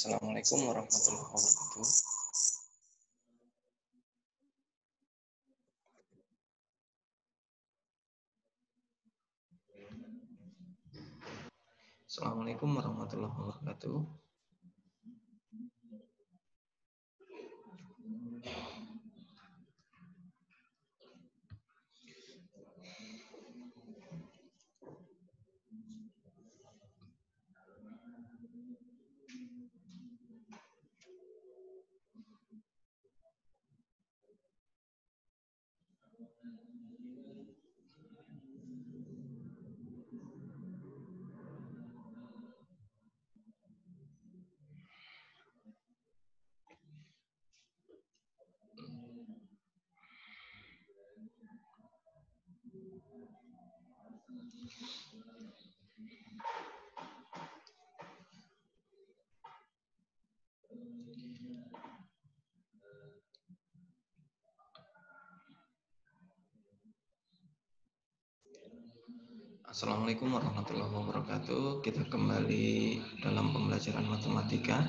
Assalamualaikum warahmatullahi wabarakatuh. Assalamualaikum warahmatullahi wabarakatuh. Assalamualaikum warahmatullahi wabarakatuh. Kita kembali dalam pembelajaran matematika.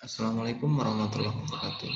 Assalamualaikum warahmatullahi wabarakatuh.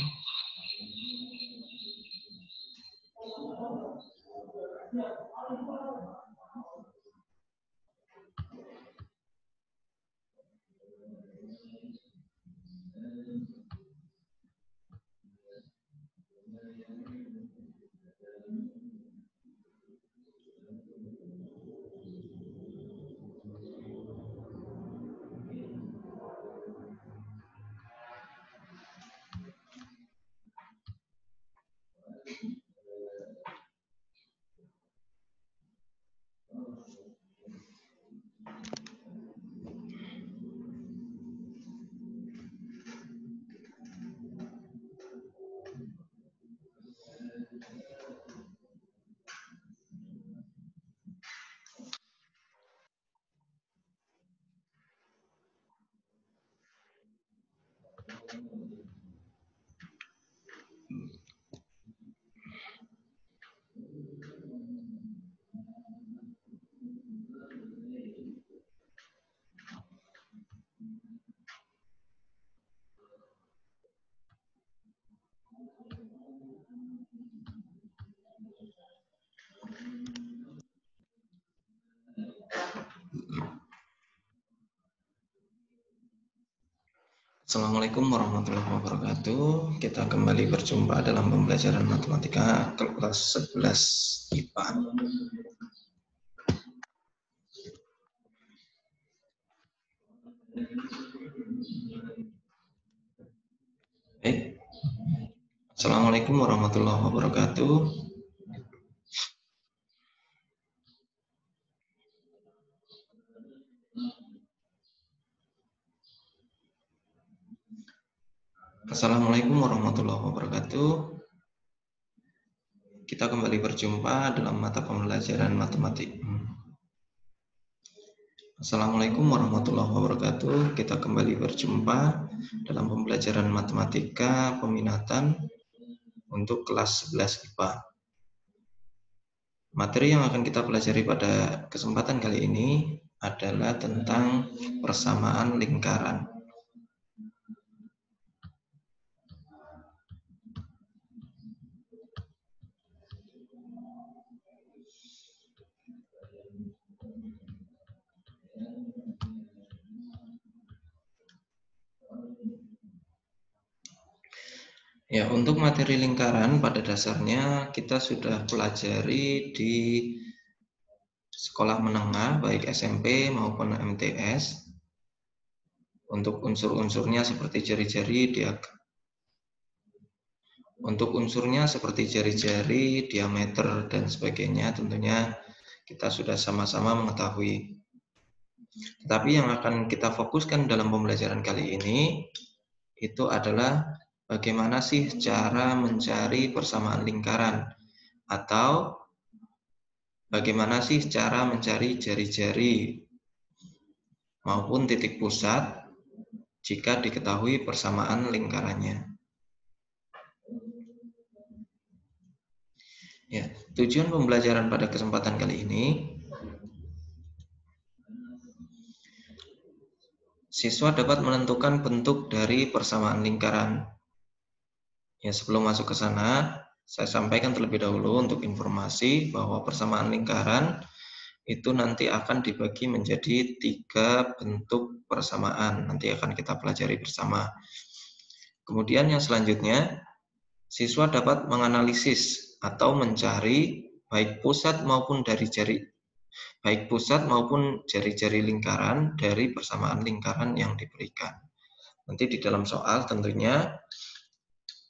Assalamualaikum warahmatullahi wabarakatuh. Kita kembali berjumpa dalam pembelajaran matematika kelas 11 IPA. Baik. Assalamualaikum warahmatullahi wabarakatuh. Assalamualaikum warahmatullahi wabarakatuh. Kita kembali berjumpa dalam mata pembelajaran matematik. Assalamualaikum warahmatullahi wabarakatuh. Kita kembali berjumpa dalam pembelajaran matematika peminatan untuk kelas 11 IPA. Materi yang akan kita pelajari pada kesempatan kali ini adalah tentang persamaan lingkaran. Ya, untuk materi lingkaran pada dasarnya kita sudah pelajari di sekolah menengah, baik SMP maupun MTS. Untuk unsur-unsurnya seperti jari-jari, untuk unsurnya seperti jari-jari, diameter, dan sebagainya, tentunya kita sudah sama-sama mengetahui. Tetapi yang akan kita fokuskan dalam pembelajaran kali ini itu adalah bagaimana sih cara mencari persamaan lingkaran, atau bagaimana sih cara mencari jari-jari maupun titik pusat jika diketahui persamaan lingkarannya. Ya, tujuan pembelajaran pada kesempatan kali ini, siswa dapat menentukan bentuk dari persamaan lingkaran. Ya, sebelum masuk ke sana, saya sampaikan terlebih dahulu untuk informasi bahwa persamaan lingkaran itu nanti akan dibagi menjadi 3 bentuk persamaan. Nanti akan kita pelajari bersama. Kemudian yang selanjutnya, siswa dapat menganalisis atau mencari baik pusat maupun jari-jari lingkaran dari persamaan lingkaran yang diberikan. Nanti di dalam soal tentunya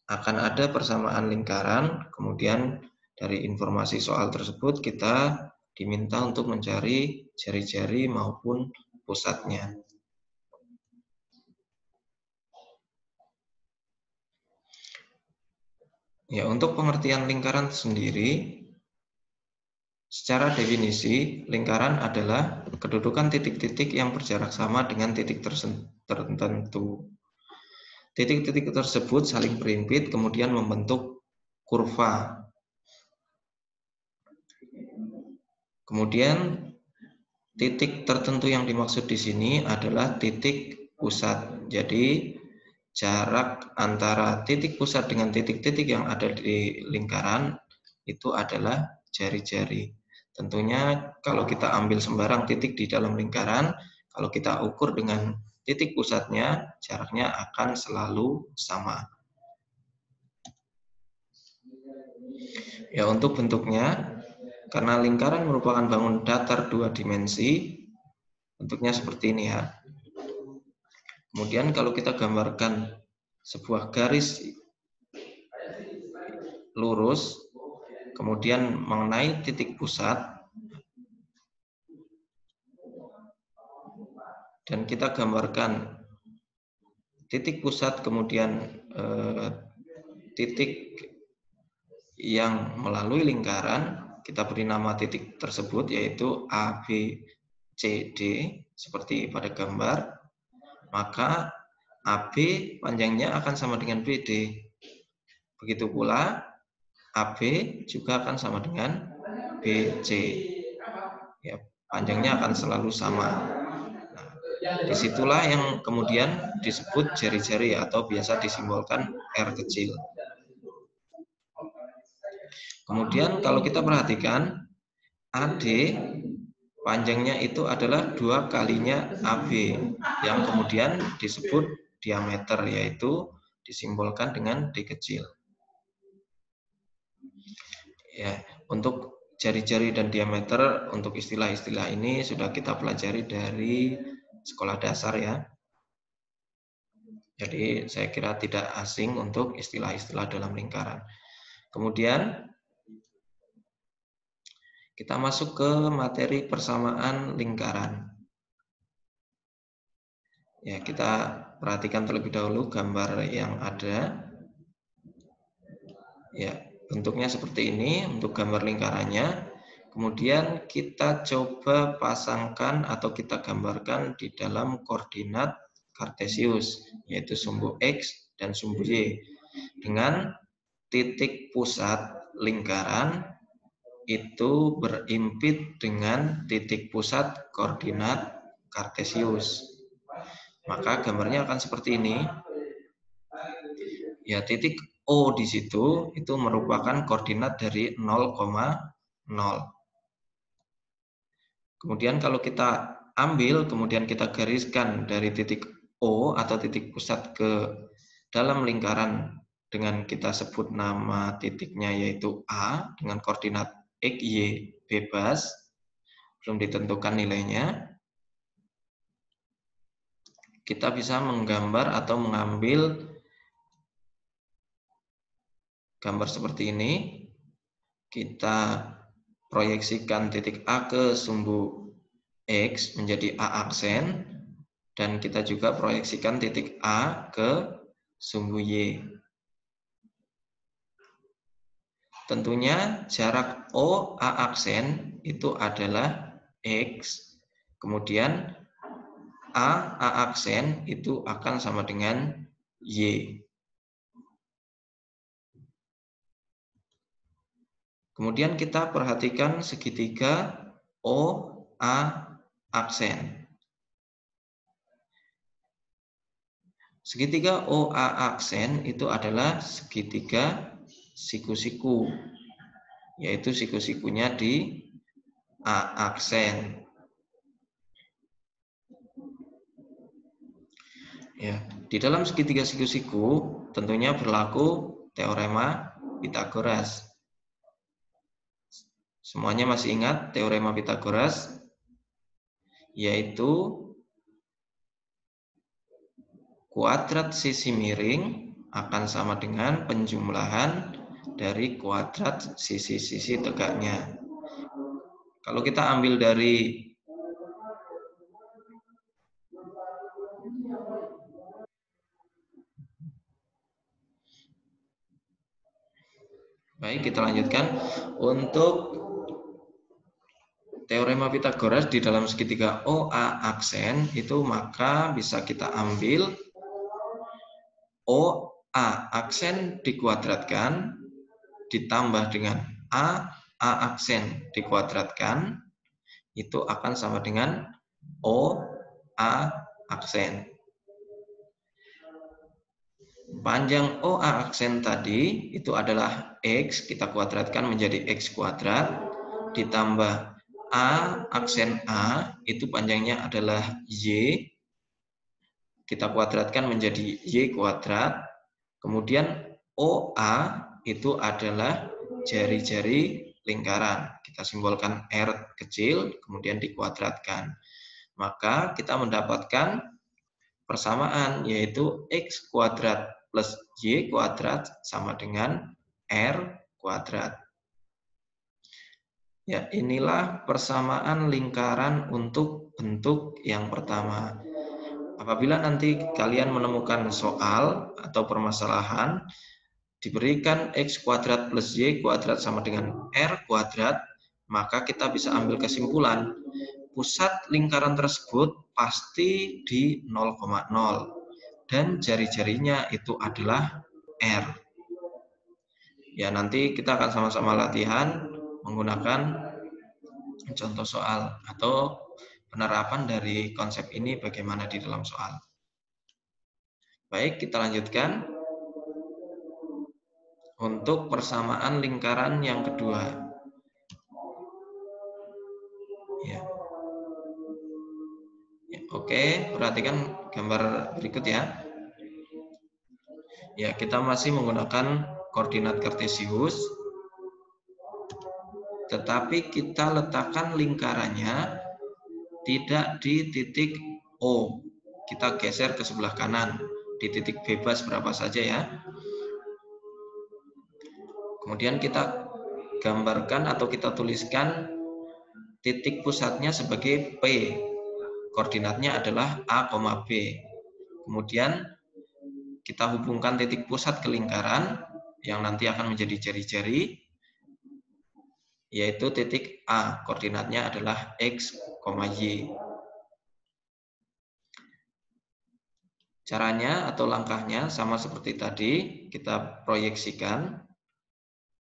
akan ada persamaan lingkaran, kemudian dari informasi soal tersebut kita diminta untuk mencari jari-jari maupun pusatnya. Ya, untuk pengertian lingkaran sendiri, secara definisi, lingkaran adalah kedudukan titik-titik yang berjarak sama dengan titik tertentu. Titik-titik tersebut saling berhimpit kemudian membentuk kurva. Kemudian titik tertentu yang dimaksud di sini adalah titik pusat. Jadi jarak antara titik pusat dengan titik-titik yang ada di lingkaran itu adalah jari-jari. Tentunya kalau kita ambil sembarang titik di dalam lingkaran, kalau kita ukur dengan titik pusatnya, jaraknya akan selalu sama. Ya, untuk bentuknya, karena lingkaran merupakan bangun datar 2 dimensi, bentuknya seperti ini ya. Kemudian kalau kita gambarkan sebuah garis lurus, kemudian mengenai titik pusat, dan kita gambarkan titik pusat kemudian titik yang melalui lingkaran, kita beri nama titik tersebut yaitu A, B, C, D, seperti pada gambar, maka AB panjangnya akan sama dengan BD. Begitu pula AB juga akan sama dengan BC. Ya, panjangnya akan selalu sama. Nah, disitulah yang kemudian disebut jari-jari atau biasa disimbolkan R kecil. Kemudian kalau kita perhatikan, AD panjangnya itu adalah 2 kalinya AB yang kemudian disebut diameter, yaitu disimbolkan dengan D kecil. Ya, untuk jari-jari dan diameter, untuk istilah-istilah ini sudah kita pelajari dari sekolah dasar ya. Jadi saya kira tidak asing untuk istilah-istilah dalam lingkaran. Kemudian kita masuk ke materi persamaan lingkaran. Ya, kita perhatikan terlebih dahulu gambar yang ada. Ya, bentuknya seperti ini untuk gambar lingkarannya. Kemudian kita coba pasangkan atau kita gambarkan di dalam koordinat kartesius, yaitu sumbu X dan sumbu Y. Dengan titik pusat lingkaran itu berimpit dengan titik pusat koordinat kartesius. Maka gambarnya akan seperti ini. Ya, titik O di situ itu merupakan koordinat dari 0,0. Kemudian kalau kita ambil, kemudian kita gariskan dari titik O atau titik pusat ke dalam lingkaran dengan kita sebut nama titiknya yaitu A dengan koordinat X, Y bebas, belum ditentukan nilainya, kita bisa menggambar atau mengambil gambar seperti ini. Kita proyeksikan titik A ke sumbu X menjadi A aksen, dan kita juga proyeksikan titik A ke sumbu Y. Tentunya jarak OA aksen itu adalah X, kemudian A aksen itu akan sama dengan Y. Kemudian kita perhatikan segitiga OA aksen. Segitiga OA aksen itu adalah segitiga siku-siku, yaitu siku-sikunya di A aksen. Ya, di dalam segitiga siku-siku tentunya berlaku teorema Pythagoras. Semuanya masih ingat teorema Pythagoras? Yaitu kuadrat sisi miring akan sama dengan penjumlahan dari kuadrat sisi-sisi tegaknya. Kalau kita ambil dari baik, kita lanjutkan. Untuk teorema Pythagoras di dalam segitiga OA aksen itu maka bisa kita ambil OA aksen dikuadratkan ditambah dengan A aksen dikuadratkan itu akan sama dengan OA aksen. Panjang OA aksen tadi itu adalah X, kita kuadratkan menjadi X kuadrat, ditambah A aksen A, itu panjangnya adalah Y, kita kuadratkan menjadi Y kuadrat, kemudian OA itu adalah jari-jari lingkaran. Kita simbolkan R kecil, kemudian dikuadratkan. Maka kita mendapatkan persamaan, yaitu X kuadrat plus Y kuadrat sama dengan R kuadrat. Ya, inilah persamaan lingkaran untuk bentuk yang pertama. Apabila nanti kalian menemukan soal atau permasalahan, diberikan X kuadrat plus Y kuadrat sama dengan R kuadrat, maka kita bisa ambil kesimpulan, pusat lingkaran tersebut pasti di 0,0 dan jari-jarinya itu adalah R. Ya, nanti kita akan sama-sama latihan menggunakan contoh soal atau penerapan dari konsep ini bagaimana di dalam soal. Baik, kita lanjutkan. Untuk persamaan lingkaran yang kedua. Ya. Oke, perhatikan gambar berikut ya. Ya, kita masih menggunakan koordinat kartesius, tetapi kita letakkan lingkarannya tidak di titik O. Kita geser ke sebelah kanan, di titik bebas berapa saja ya. Kemudian kita gambarkan atau kita tuliskan titik pusatnya sebagai P. Koordinatnya adalah A, B. Kemudian kita hubungkan titik pusat ke lingkaran yang nanti akan menjadi jari-jari, yaitu titik A. Koordinatnya adalah X, Y. Caranya atau langkahnya sama seperti tadi, kita proyeksikan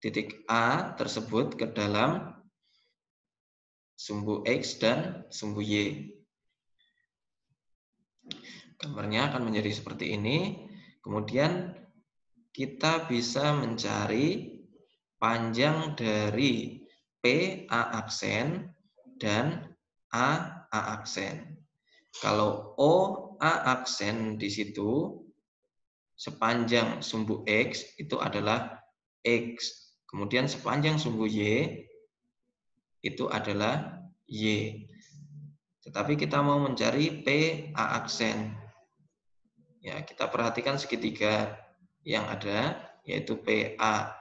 titik A tersebut ke dalam sumbu X dan sumbu Y. Gambarnya akan menjadi seperti ini. Kemudian kita bisa mencari panjang dari PA aksen dan AA aksen. Kalau OA aksen di situ sepanjang sumbu X itu adalah X. Kemudian sepanjang sumbu Y itu adalah Y. Tetapi kita mau mencari PA aksen. Ya, kita perhatikan segitiga yang ada, yaitu PA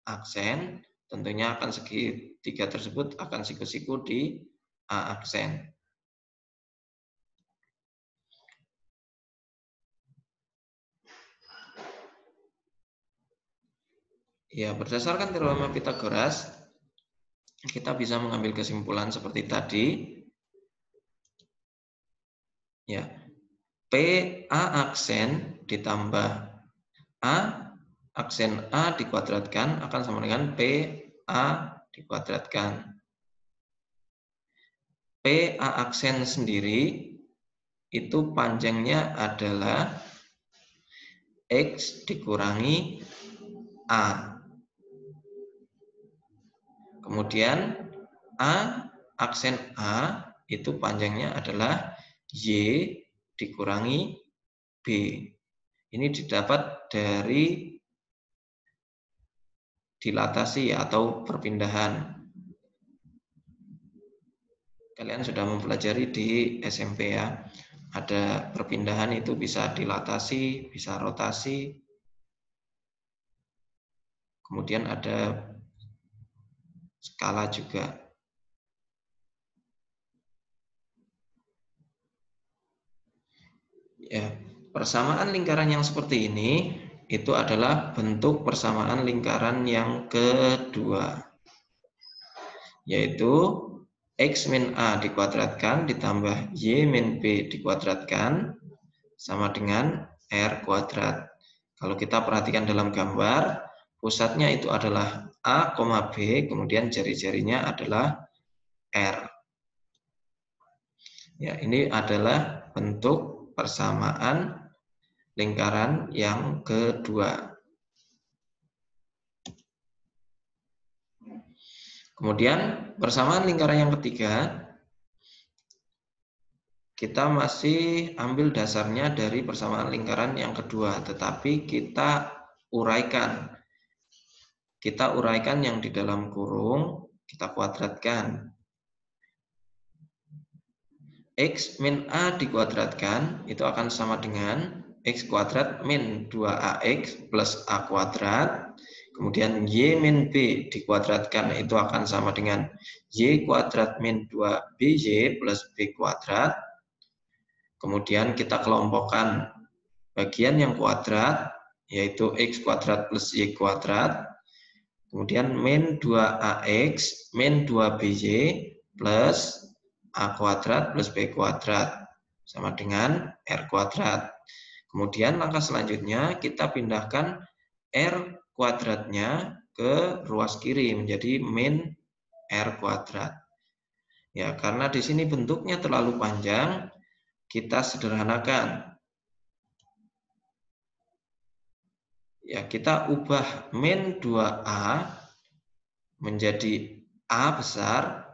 aksen. Tentunya akan segitiga tersebut akan siku-siku di A aksen. Ya, berdasarkan teorema Pythagoras, kita bisa mengambil kesimpulan seperti tadi. Ya, PA aksen ditambah A aksen A dikuadratkan akan sama dengan PA dikuadratkan. PA aksen sendiri itu panjangnya adalah X dikurangi A. Kemudian A aksen A itu panjangnya adalah Y dikurangi B. Ini didapat dari dilatasi atau perpindahan. Kalian sudah mempelajari di SMP ya. Ada perpindahan itu bisa dilatasi, bisa rotasi. Kemudian ada skala juga. Ya, persamaan lingkaran yang seperti ini itu adalah bentuk persamaan lingkaran yang kedua, yaitu X min A dikuadratkan ditambah Y min B dikuadratkan sama dengan R kuadrat. Kalau kita perhatikan dalam gambar, pusatnya itu adalah A, B, kemudian jari-jarinya adalah R. Ya, ini adalah bentuk persamaan lingkaran yang kedua. Kemudian persamaan lingkaran yang ketiga, kita masih ambil dasarnya dari persamaan lingkaran yang kedua, tetapi kita uraikan. Kita uraikan yang di dalam kurung, kita kuadratkan. X min A dikuadratkan, itu akan sama dengan X kuadrat min 2AX plus A kuadrat. Kemudian Y min B dikuadratkan, itu akan sama dengan Y kuadrat min 2BY plus B kuadrat. Kemudian kita kelompokkan bagian yang kuadrat, yaitu X kuadrat plus Y kuadrat. Kemudian min 2AX min 2BY plus A kuadrat plus B kuadrat sama dengan R kuadrat. Kemudian langkah selanjutnya kita pindahkan R kuadratnya ke ruas kiri menjadi min R kuadrat. Ya, karena di sini bentuknya terlalu panjang, kita sederhanakan. Ya, kita ubah min 2A menjadi A besar,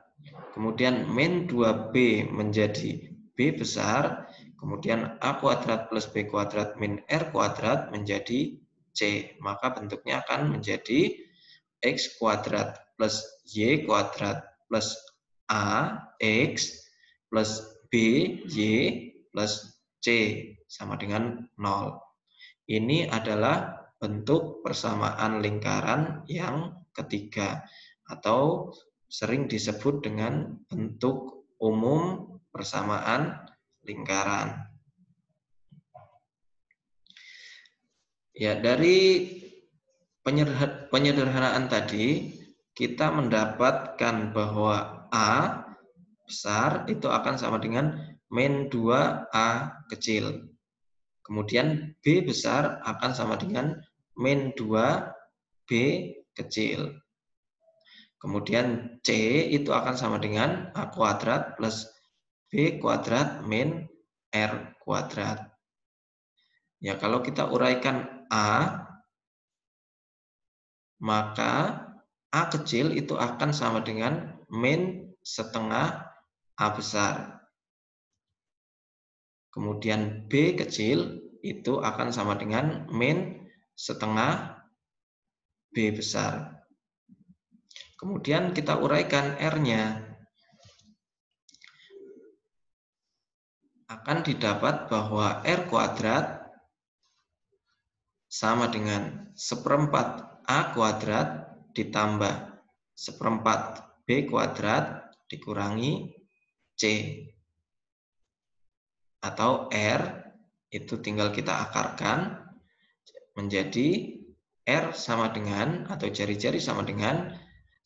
kemudian min 2B menjadi B besar, kemudian A kuadrat plus B kuadrat min R kuadrat menjadi C. Maka bentuknya akan menjadi X kuadrat plus Y kuadrat plus AX plus BY plus C sama dengan 0. Ini adalah bentuk persamaan lingkaran yang ketiga atau sering disebut dengan bentuk umum persamaan lingkaran. Ya, dari penyederhanaan tadi kita mendapatkan bahwa A besar itu akan sama dengan min 2A kecil. Kemudian B besar akan sama dengan min 2B kecil. Kemudian C itu akan sama dengan A kuadrat plus B kuadrat min R kuadrat. Ya, kalau kita uraikan A, maka A kecil itu akan sama dengan min setengah A besar. Kemudian B kecil itu akan sama dengan min setengah B besar. Kemudian kita uraikan R-nya. Akan didapat bahwa R kuadrat sama dengan 1/4 A kuadrat ditambah 1/4 B kuadrat dikurangi C. Atau R itu tinggal kita akarkan menjadi R sama dengan, atau jari-jari sama dengan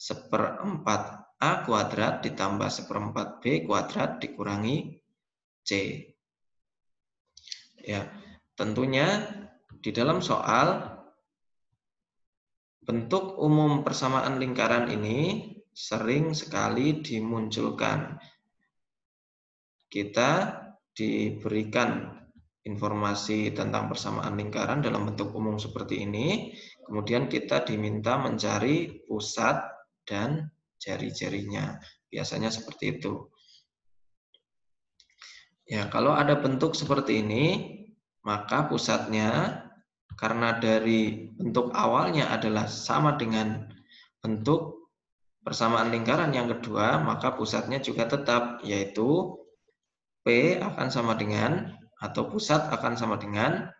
1/4 A kuadrat ditambah 1/4 B kuadrat dikurangi C. Ya, tentunya di dalam soal bentuk umum persamaan lingkaran ini sering sekali dimunculkan. Kita diberikan informasi tentang persamaan lingkaran dalam bentuk umum seperti ini, kemudian kita diminta mencari pusat dan jari-jarinya. Biasanya seperti itu. Ya, kalau ada bentuk seperti ini, maka pusatnya karena dari bentuk awalnya adalah sama dengan bentuk persamaan lingkaran yang kedua, maka pusatnya juga tetap, yaitu P akan sama dengan, atau pusat akan sama dengan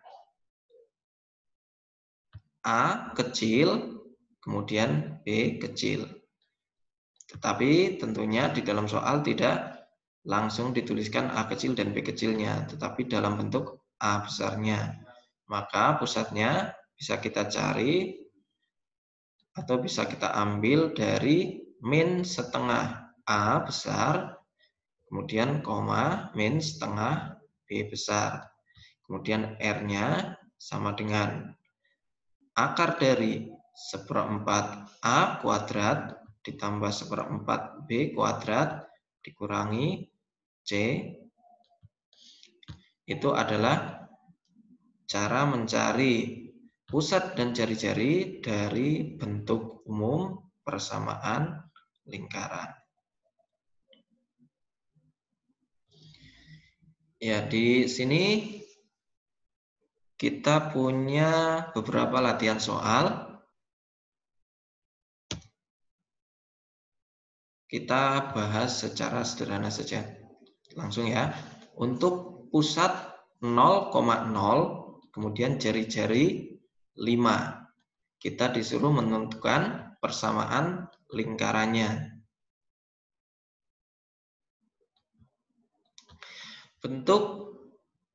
A kecil, kemudian B kecil. Tetapi tentunya di dalam soal tidak langsung dituliskan A kecil dan B kecilnya, tetapi dalam bentuk A besarnya. Maka pusatnya bisa kita cari atau bisa kita ambil dari min setengah A besar, kemudian koma min setengah B besar. Kemudian R-nya sama dengan akar dari 1/4 A kuadrat ditambah 1/4 B kuadrat dikurangi C. Itu adalah cara mencari pusat dan jari-jari dari bentuk umum persamaan lingkaran. Ya, di sini kita punya beberapa latihan soal. Kita bahas secara sederhana saja. Langsung ya. Untuk pusat 0,0, kemudian jari-jari 5. Kita disuruh menentukan persamaan lingkarannya. Bentuk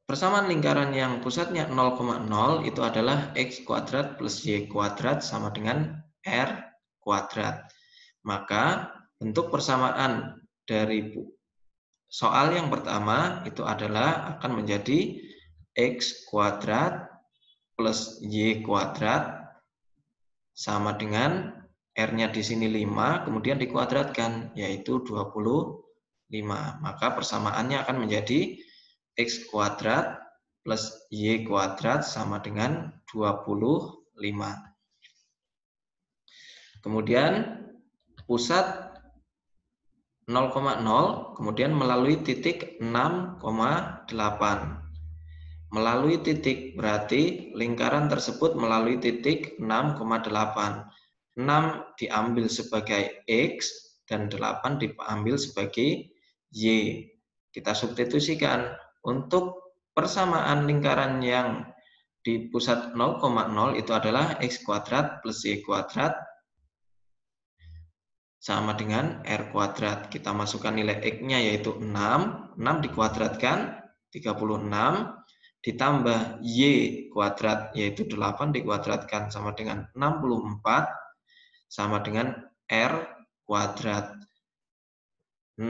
persamaan lingkaran yang pusatnya 0,0 itu adalah X kuadrat plus Y kuadrat sama dengan R kuadrat. Maka bentuk persamaan dari soal yang pertama itu adalah akan menjadi X kuadrat plus Y kuadrat sama dengan R-nya di sini 5, kemudian dikuadratkan, yaitu 25. Maka persamaannya akan menjadi X kuadrat plus Y kuadrat sama dengan 25. Kemudian pusat 0,0, kemudian melalui titik 6,8. Melalui titik berarti lingkaran tersebut melalui titik 6,8. 6 diambil sebagai X dan 8 diambil sebagai Y. Kita substitusikan untuk persamaan lingkaran yang di pusat 0,0 itu adalah X kuadrat plus Y kuadrat sama dengan R kuadrat. Kita masukkan nilai X-nya yaitu 6. 6 dikuadratkan 36. Ditambah Y kuadrat yaitu 8 dikuadratkan sama dengan 64 sama dengan R kuadrat. 6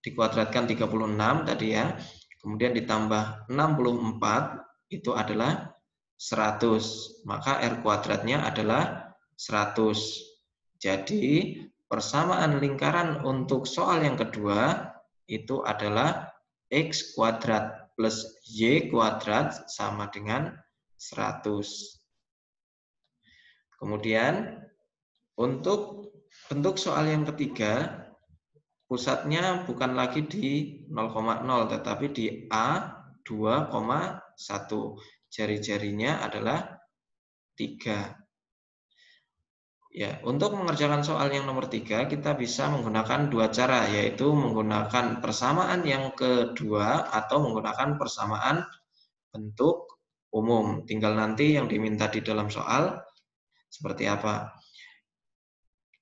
dikuadratkan 36 tadi ya. Kemudian ditambah 64 itu adalah 100. Maka R kuadratnya adalah 100. Jadi persamaan lingkaran untuk soal yang kedua itu adalah X kuadrat plus Y kuadrat sama dengan 100. Kemudian untuk bentuk soal yang ketiga, pusatnya bukan lagi di 0,0 tetapi di A 2,1. 1. Jari-jarinya adalah 3. Ya, untuk mengerjakan soal yang nomor 3, kita bisa menggunakan dua cara, yaitu menggunakan persamaan yang kedua atau menggunakan persamaan bentuk umum. Tinggal nanti yang diminta di dalam soal seperti apa.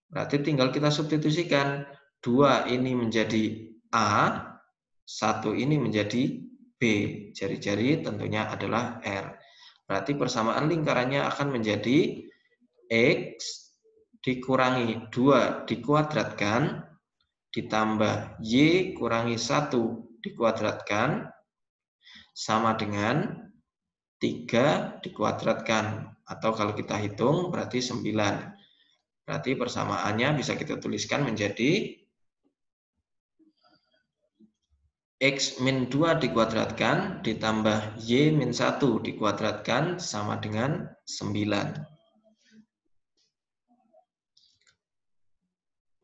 Berarti tinggal kita substitusikan. 2 ini menjadi A, 1 ini menjadi B. Jari-jari tentunya adalah R. Berarti persamaan lingkarannya akan menjadi X dikurangi 2 dikuadratkan ditambah Y kurangi 1 dikuadratkan sama dengan 3 dikuadratkan. Atau kalau kita hitung berarti 9. Berarti persamaannya bisa kita tuliskan menjadi X min 2 dikuadratkan ditambah Y min 1 dikuadratkan sama dengan 9.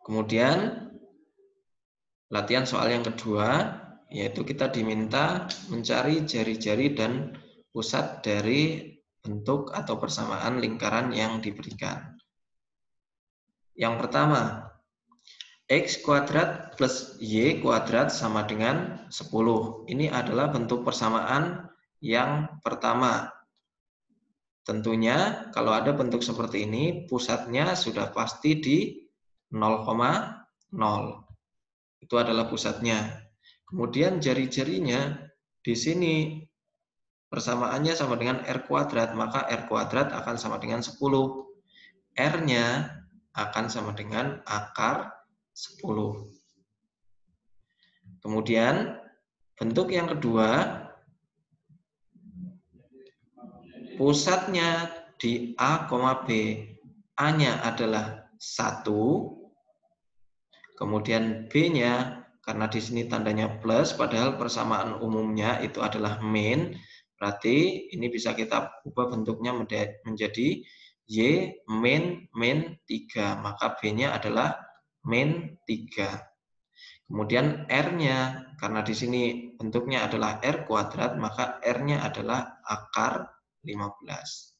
Kemudian latihan soal yang kedua, yaitu kita diminta mencari jari-jari dan pusat dari bentuk atau persamaan lingkaran yang diberikan. Yang pertama, X kuadrat plus Y kuadrat sama dengan 10. Ini adalah bentuk persamaan yang pertama. Tentunya kalau ada bentuk seperti ini, pusatnya sudah pasti di 0,0. Itu adalah pusatnya. Kemudian jari-jarinya di sini persamaannya sama dengan R kuadrat, maka R kuadrat akan sama dengan 10. R-nya akan sama dengan akar 10. Kemudian bentuk yang kedua, pusatnya di A, B. A-nya adalah 1. Kemudian B-nya, karena di sini tandanya plus, padahal persamaan umumnya itu adalah min, berarti ini bisa kita ubah bentuknya menjadi Y min 3, maka B-nya adalah min 3. Kemudian R-nya, karena di sini bentuknya adalah R kuadrat, maka R-nya adalah akar 15.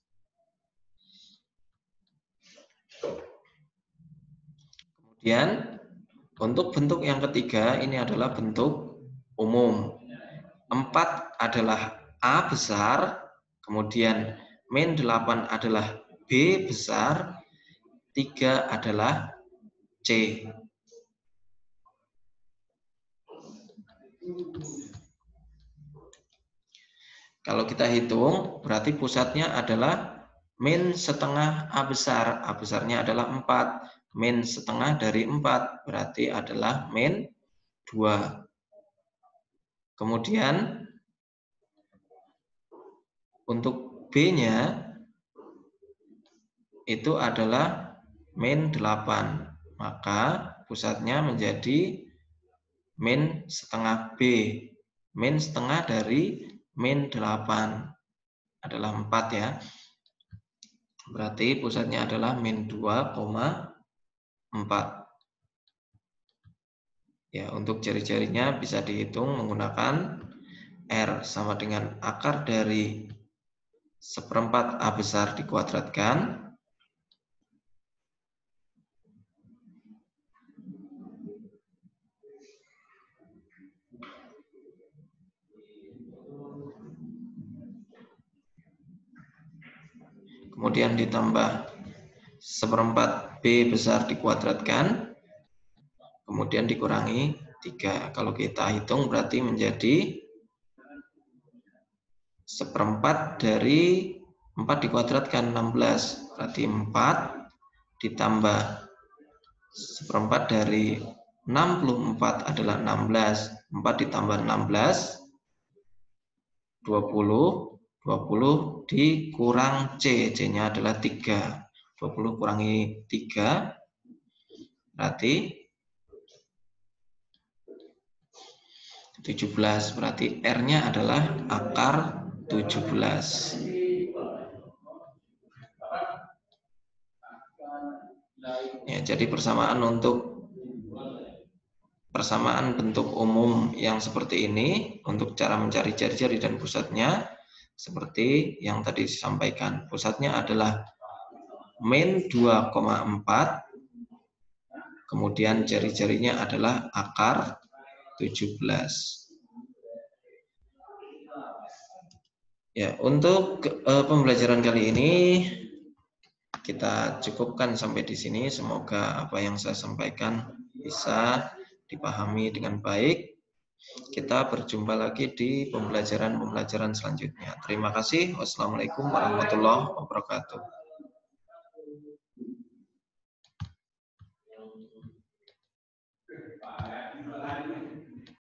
Kemudian untuk bentuk yang ketiga, ini adalah bentuk umum. 4 adalah A besar, kemudian min 8 adalah B besar, 3 adalah C. Kalau kita hitung, berarti pusatnya adalah min setengah A besar. A besarnya adalah 4. Min setengah dari 4 berarti adalah min 2. Kemudian untuk B-nya itu adalah min 8. Maka pusatnya menjadi min setengah B. Min setengah dari min 8 adalah 4 ya. Berarti pusatnya adalah min 2,4. Ya, untuk jari-jarinya bisa dihitung menggunakan R sama dengan akar dari 1/4 A besar dikuadratkan kemudian ditambah 1/4 B besar dikuadratkan, kemudian dikurangi 3. Kalau kita hitung berarti menjadi 1/4 dari 4 dikuadratkan 16. Berarti 4 ditambah 1/4 dari 64 adalah 16. 4 ditambah 16, 20. 20 dikurang C. C-nya adalah 3. 20 kurangi 3, berarti 17. Berarti R-nya adalah akar 17. Ya, jadi persamaan untuk persamaan bentuk umum yang seperti ini, untuk cara mencari jari-jari dan pusatnya, seperti yang tadi disampaikan. Pusatnya adalah min 2,4, kemudian jari-jarinya adalah akar 17. Ya, untuk pembelajaran kali ini kita cukupkan sampai di sini. Semoga apa yang saya sampaikan bisa dipahami dengan baik. Kita berjumpa lagi di pembelajaran-pembelajaran selanjutnya. Terima kasih. Wassalamualaikum warahmatullahi wabarakatuh.